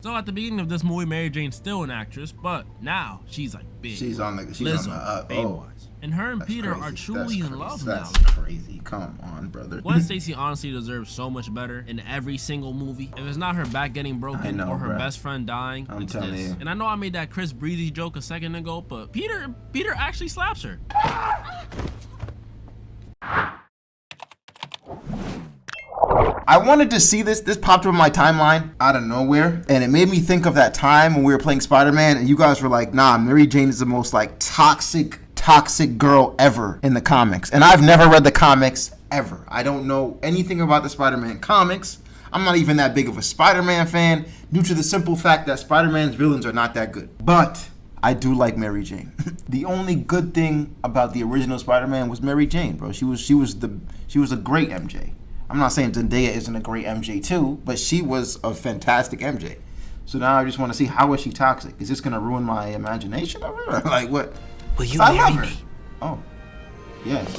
So at the beginning of this movie, Mary Jane's still an actress, but now she's like big. She's on the up. Oh. And her and Peter are truly in love now. That's crazy. Come on, brother. Gwen Stacy honestly deserves so much better in every single movie. If it's not her back getting broken or her best friend dying, it's this. And I know I made that Chris Breezy joke a second ago, but Peter actually slaps her. I wanted to see this. This popped up in my timeline out of nowhere, and it made me think of that time when we were playing Spider-Man, and you guys were like, nah, Mary Jane is the most like toxic girl ever in the comics. And I've never read the comics ever. I don't know anything about the Spider-Man comics. I'm not even that big of a Spider-Man fan due to the simple fact that Spider-Man's villains are not that good. But I do like Mary Jane. The only good thing about the original Spider-Man was Mary Jane, bro. She was a great MJ. I'm not saying Zendaya isn't a great MJ too, but she was a fantastic MJ. So now I just want to see, how is she toxic? Is this gonna ruin my imagination of her? Like what? Will you marry me? Oh, yes.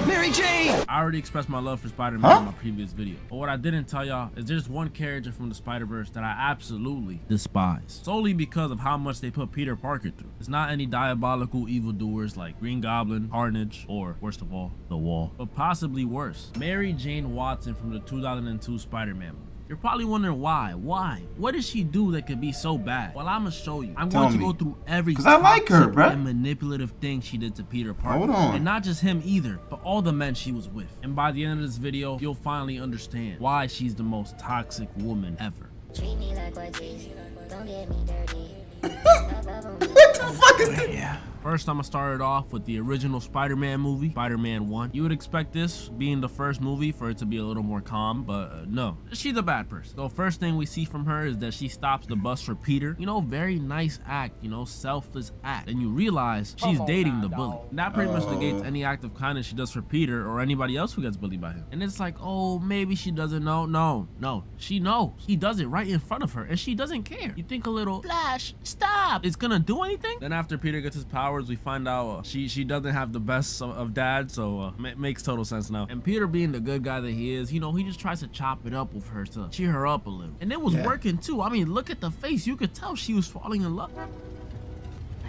Mary Jane! I already expressed my love for Spider-Man in my previous video. But what I didn't tell y'all is there's one character from the Spider-Verse that I absolutely despise. Solely because of how much they put Peter Parker through. It's not any diabolical evildoers like Green Goblin, Carnage, or worst of all, The Wall. But possibly worse, Mary Jane Watson from the 2002 Spider-Man movie. You're probably wondering why. Why? What did she do that could be so bad? Well, I'm gonna show you. I'm going to go through every I like her, bro. and manipulative thing she did to Peter Parker. Hold on. And not just him either, but all the men she was with. And by the end of this video, you'll finally understand why she's the most toxic woman ever. Treat me like what is, don't get me dirty. What the fuck is this? Yeah. First, I'm gonna start it off with the original Spider-Man movie, Spider-Man 1. You would expect this being the first movie for it to be a little more calm, but no, she's a bad person. So first thing we see from her is that she stops the bus for Peter. You know, very nice act, you know, selfless act. And you realize she's dating the bully. And that pretty much negates any act of kindness she does for Peter or anybody else who gets bullied by him. And it's like, oh, maybe she doesn't know. No, she knows. He does it right in front of her and she doesn't care. You think a little, Flash, stop. It's gonna do anything? Then after Peter gets his powers, we find out she doesn't have the best of dad, so makes total sense now. And Peter, being the good guy that he is, you know, he just tries to chop it up with her to cheer her up a little. And it was working too. I mean, look at the face. You could tell she was falling in love.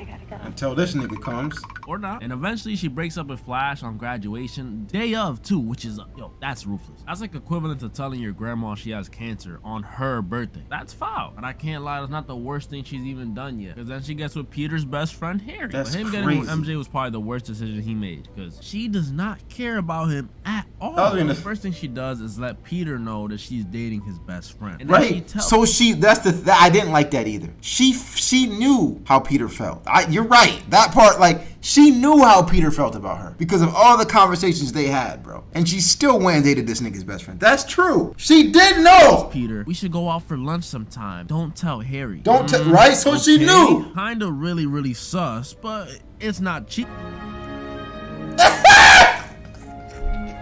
I gotta go. Until this nigga comes. Or not. And eventually she breaks up with Flash on graduation day of too, which is yo, that's ruthless. That's like equivalent to telling your grandma she has cancer on her birthday. That's foul. And I can't lie, that's not the worst thing she's even done yet, because then she gets with Peter's best friend Harry. That's but him crazy. getting with MJ was probably the worst decision he made, because she does not care about him at all. The first thing she does is let Peter know that she's dating his best friend. And right. So I didn't like that either. She knew how Peter felt. You're right. That part, like, she knew how Peter felt about her because of all the conversations they had, bro. And she still went and dated this nigga's best friend. That's true. She did know. Peter, we should go out for lunch sometime. Don't tell Harry. Right? So okay. She knew. Kinda really sus, but it's not cheap.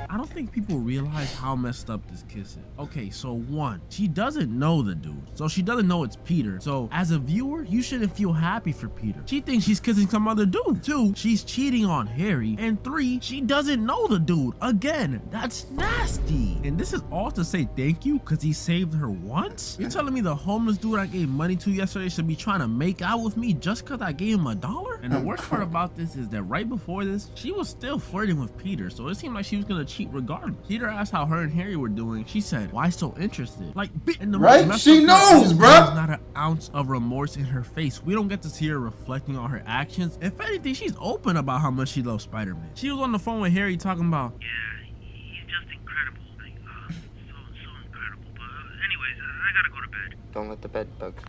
I don't think people realize how messed up this kiss is. Okay, so one, she doesn't know the dude. So she doesn't know it's Peter. So as a viewer, you shouldn't feel happy for Peter. She thinks she's kissing some other dude. Two, she's cheating on Harry. And three, she doesn't know the dude. Again, that's nasty. And this is all to say thank you because he saved her once? You're telling me the homeless dude I gave money to yesterday should be trying to make out with me just because I gave him $1? And the worst part about this is that right before this, she was still flirting with Peter. So it seemed like she was gonna cheat regardless. Peter asked how her and Harry were doing. She said, why so interested? Like, in the right? She knows, bro. There's not an ounce of remorse in her face. We don't get to see her reflecting on her actions. If anything, she's open about how much she loves Spider-Man. She was on the phone with Harry talking about, yeah, he's just incredible. Like, so incredible. But anyways, I gotta go to bed. Don't let the bed bugs.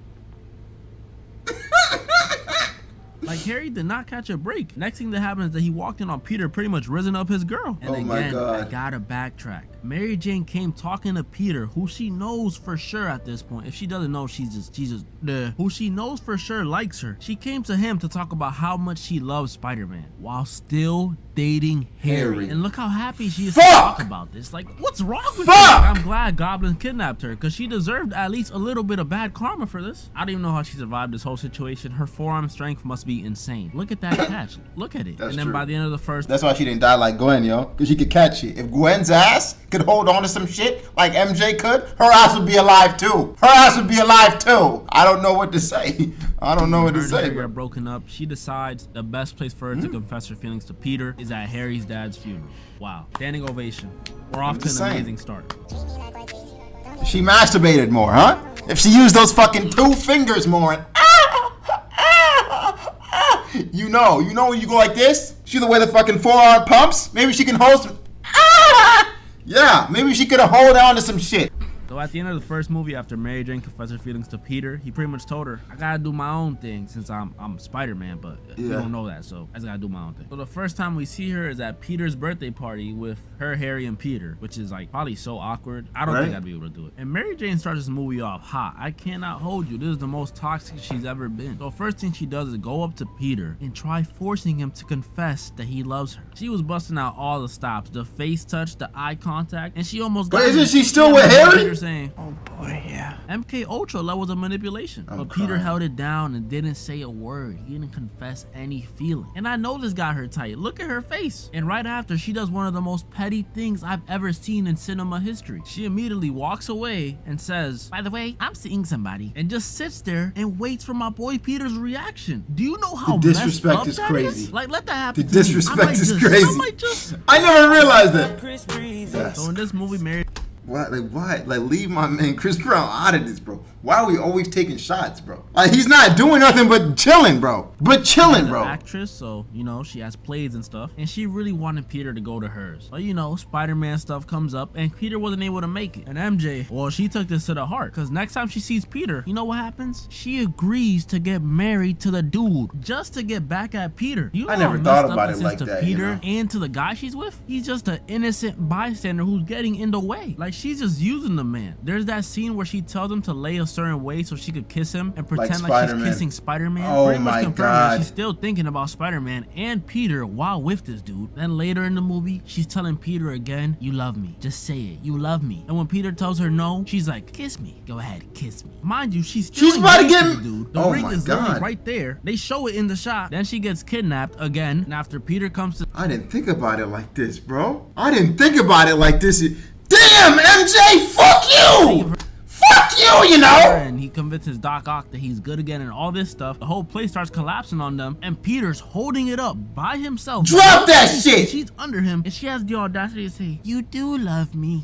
like Harry did not catch a break. Next thing that happens is that he walked in on Peter pretty much risen up his girl. And again, I gotta backtrack. Mary Jane came talking to Peter, who she knows for sure at this point. If she doesn't know, she's just who she knows for sure likes her. She came to him to talk about how much she loves Spider-Man while still dating Harry. And look how happy she is to talk about this. Like, what's wrong with her? I'm glad Goblin kidnapped her because she deserved at least a little bit of bad karma for this. I don't even know how she survived this whole situation. Her forearm strength must be be insane. Look at that catch. Look at it. That's and then true. by the end of the first, That's why she didn't die like Gwen, yo. Because she could catch it. If Gwen's ass could hold on to some shit like MJ could, her ass would be alive too. Her ass would be alive too. I don't know what to say. I don't know what to her and say, Harry bro. are broken up, she decides the best place for her to confess her feelings to Peter is at Harry's dad's funeral. Wow. Standing ovation. We're off to an just saying. amazing start. She masturbated more, huh? If she used those fucking 2 fingers more and you know when you go like this? See the way the fucking forearm pumps? Maybe she can hold some yeah, maybe she could have hold on to some shit. So at the end of the first movie, after Mary Jane confessed her feelings to Peter, he pretty much told her, I gotta do my own thing since I'm Spider-Man, but you Yeah. don't know that, so I just gotta do my own thing. So the first time we see her is at Peter's birthday party with her, Harry, and Peter, which is like probably so awkward. I don't think Right. I'd be able to do it. And Mary Jane starts this movie off hot. I cannot hold you. This is the most toxic she's ever been. So first thing she does is go up to Peter and try forcing him to confess that he loves her. She was busting out all the stops, the face touch, the eye contact, and she almost got But isn't him- she still Yeah, with Harry? Peter saying, Oh boy, yeah. MK Ultra levels of manipulation. I'm But Peter crying. held it down and didn't say a word. He didn't confess any feeling. And I know this got her tight. Look at her face. And right after, she does one of the most petty things I've ever seen in cinema history. She immediately walks away and says, by the way, I'm seeing somebody. And just sits there and waits for my boy Peter's reaction. Do you know how The disrespect messed up is that crazy. Like, let that happen The to me. disrespect is I crazy. might just... I never realized that. So in this movie, Mary... What? Like, why? Like, leave my man Chris Brown out of this, bro. Why are we always taking shots, bro? Like, he's not doing nothing but chilling, bro. But chilling, An bro. actress, so you know she has plays and stuff, and she really wanted Peter to go to hers. But you know, Spider-Man stuff comes up, and Peter wasn't able to make it. And MJ, well, she took this to the heart, because next time she sees Peter, you know what happens? She agrees to get married to the dude just to get back at Peter. You know I never how thought messed up about this it is like to that, you Peter know? and to the guy she's with. He's just an innocent bystander who's getting in the way. Like she's just using the man. There's that scene where she tells him to lay a certain way so she could kiss him and pretend like she's Spider-Man. kissing Spider-Man. Oh Pretty much my confirming God. that she's still thinking about Spider-Man and Peter while with this dude. Then later in the movie, she's telling Peter again, you love me. Just say it. You love me. And when Peter tells her no, she's like, kiss me. Go ahead, kiss me. Mind you, she's still She's about to engaged get- the dude. The Oh ring my is literally God. right there. They show it in the shot. Then she gets kidnapped again. And after Peter comes to I didn't think about it like this, bro. I didn't think about it like this. Damn, MJ, fuck you! Fuck you, you know? and he convinces Doc Ock that he's good again and all this stuff, the whole place starts collapsing on them, and Peter's holding it up by himself. Drop that shit! She's under him, and she has the audacity to say, you do love me.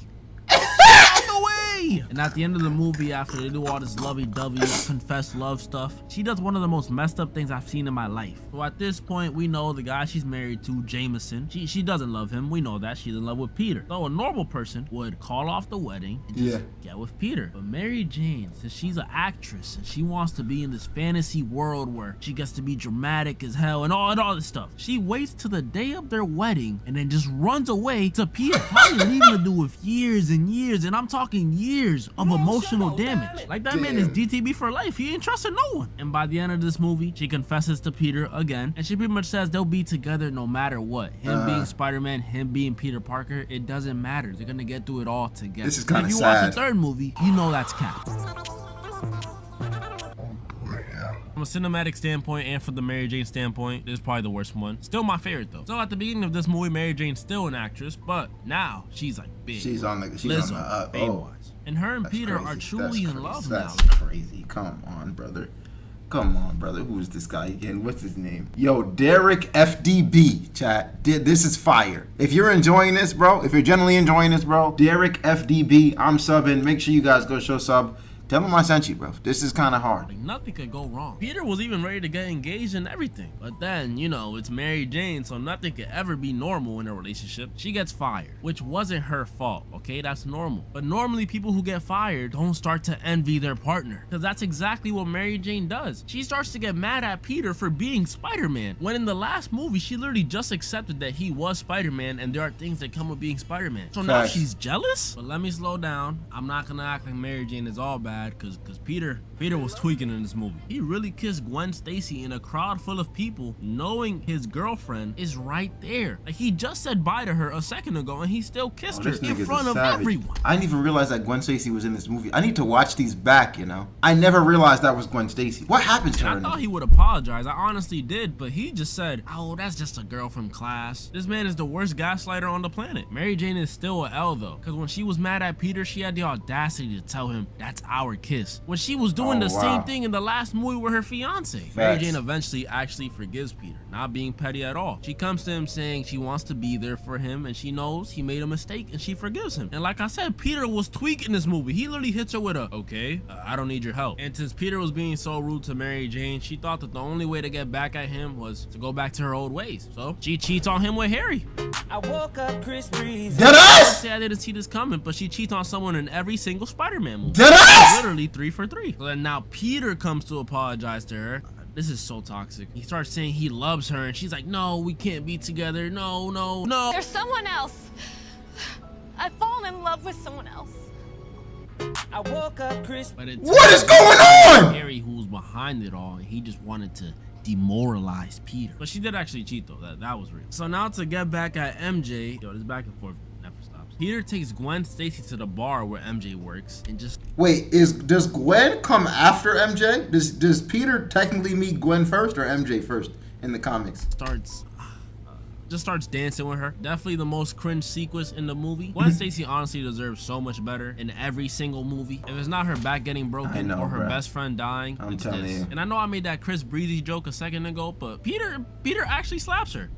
Out the way! And at the end of the movie, after they do all this lovey-dovey, confess love stuff, she does one of the most messed up things I've seen in my life. So at this point, we know the guy she's married to, Jameson, she doesn't love him. We know that. She's in love with Peter. So a normal person would call off the wedding and just get with Peter. But Mary Jane, since she's an actress and she wants to be in this fantasy world where she gets to be dramatic as hell and all this stuff, she waits to the day of their wedding and then just runs away to Peter. Probably leaving the dude with years and years, and I'm talking years of emotional damage. Like that man is DTB for life. He ain't trusting no one. And by the end of this movie, she confesses to Peter again, and she pretty much says they'll be together no matter what. Him being Spider-Man, him being Peter Parker, it doesn't matter. They're gonna get through it all together. This is And kinda if you watch sad. the third movie, you know that's cap. From a cinematic standpoint and from the Mary Jane standpoint, this is probably the worst one. Still my favorite though. So at the beginning of this movie, Mary Jane's still an actress, but now she's like big. She's on the Lizzo, up. fame-wise. And her and That's Peter crazy. are truly That's in love crazy. now. That's crazy. Come on, brother. Come on, brother. Who is this guy again? What's his name? Yo, Derek FDB, chat. This is fire. If you're enjoying this, bro, if you're generally enjoying this, bro, Derek FDB, I'm subbing. Make sure you guys go show sub. Tell him I sent you, bro. This is kind of hard. Like nothing could go wrong. Peter was even ready to get engaged and everything. But then, you know, it's Mary Jane, so nothing could ever be normal in a relationship. She gets fired, which wasn't her fault, okay? That's normal. But normally people who get fired don't start to envy their partner, because that's exactly what Mary Jane does. She starts to get mad at Peter for being Spider-Man, when in the last movie, she literally just accepted that he was Spider-Man and there are things that come with being Spider-Man. So now Facts. she's jealous? But let me slow down. I'm not gonna act like Mary Jane is all bad. bad because Peter was tweaking in this movie. He really kissed Gwen Stacy in a crowd full of people, knowing his girlfriend is right there. Like, he just said bye to her a second ago and he still kissed her This in nigga's front a of savage. everyone. I didn't even realize that Gwen Stacy was in this movie. I need to watch these back, you know. I never realized that was Gwen Stacy. What happened to her? I in thought this? he would apologize. I honestly did, but he just said, oh, that's just a girl from class. This man is the worst gaslighter on the planet. Mary Jane is still a L though, because when she was mad at Peter, she had the audacity to tell him that's our kiss, when she was doing the same thing in the last movie with her fiance. Mary Jane eventually actually forgives Peter, not being petty at all. She comes to him saying she wants to be there for him and she knows he made a mistake and she forgives him. And like I said, Peter was tweaking this movie. He literally hits her with a, okay, I don't need your help. And since Peter was being so rude to Mary Jane, she thought that the only way to get back at him was to go back to her old ways. So she cheats on him with Harry. I woke up Chris Breezy. Deadass! Say I didn't see this coming, but she cheats on someone in every single Spider-Man movie. Deadass! Literally 3 for 3. So then now Peter comes to apologize to her. This is so toxic. He starts saying he loves her and she's like, no, we can't be together. No, no, no. There's someone else. I've fallen in love with someone else. I woke up Chris. But it's What is going on? Harry who's behind it all, and he just wanted to demoralize Peter. But she did actually cheat though. That was real. So now to get back at MJ, yo, this back and forth never stops. Peter takes Gwen Stacy to the bar where MJ works and just Wait, does Gwen come after MJ? Does Peter technically meet Gwen first or MJ first in the comics? starts dancing with her. Definitely the most cringe sequence in the movie. Gwen Stacy honestly deserves so much better in every single movie. If it's not her back getting broken or her best friend dying, it's telling this. you. And I know I made that Chris Breezy joke a second ago, but Peter actually slaps her.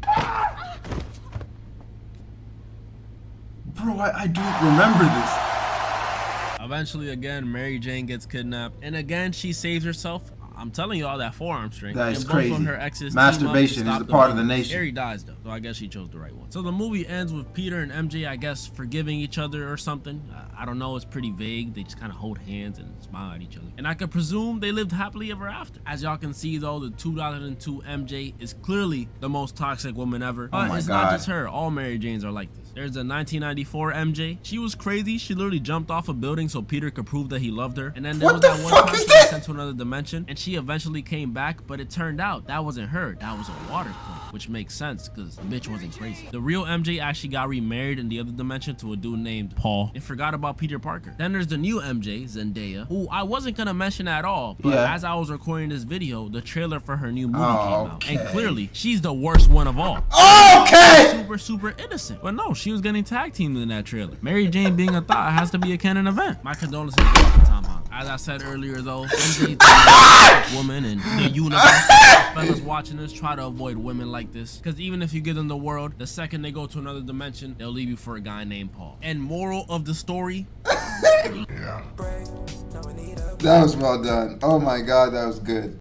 Bro, I don't remember this. Eventually, again, Mary Jane gets kidnapped, and again, she saves herself. I'm telling you all that forearm strength. That is and both crazy. of her exes Masturbation team up to is stop a part of baby. the nation. Harry dies though, so I guess she chose the right one. So the movie ends with Peter and MJ, I guess, forgiving each other or something. I don't know, it's pretty vague. They just kind of hold hands and smile at each other. And I could presume they lived happily ever after. As y'all can see though, the 2002 MJ is clearly the most toxic woman ever. But it's not just her. All Mary Janes are like this. There's the 1994 MJ. She was crazy. She literally jumped off a building so Peter could prove that he loved her. And then there was that one time she was sent to another dimension and she eventually came back, but it turned out that wasn't her. That was a water clone, which makes sense because the bitch wasn't crazy. The real MJ actually got remarried in the other dimension to a dude named Paul and forgot about Peter Parker. Then there's the new MJ, Zendaya, who I wasn't gonna mention at all, but as I was recording this video, the trailer for her new movie came out. And clearly, she's the worst one of all. Okay! Super innocent. But no, she was getting tag teamed in that trailer. Mary Jane being a thought has to be a canon event. My condolences go out to Tom Holland. As I said earlier though, MJ is the woman in the universe. Fellas watching this, try to avoid women like this. Because even if you give them the world, the second they go to another dimension, they'll leave you for a guy named Paul. And moral of the story. That was well done. Oh my god, that was good.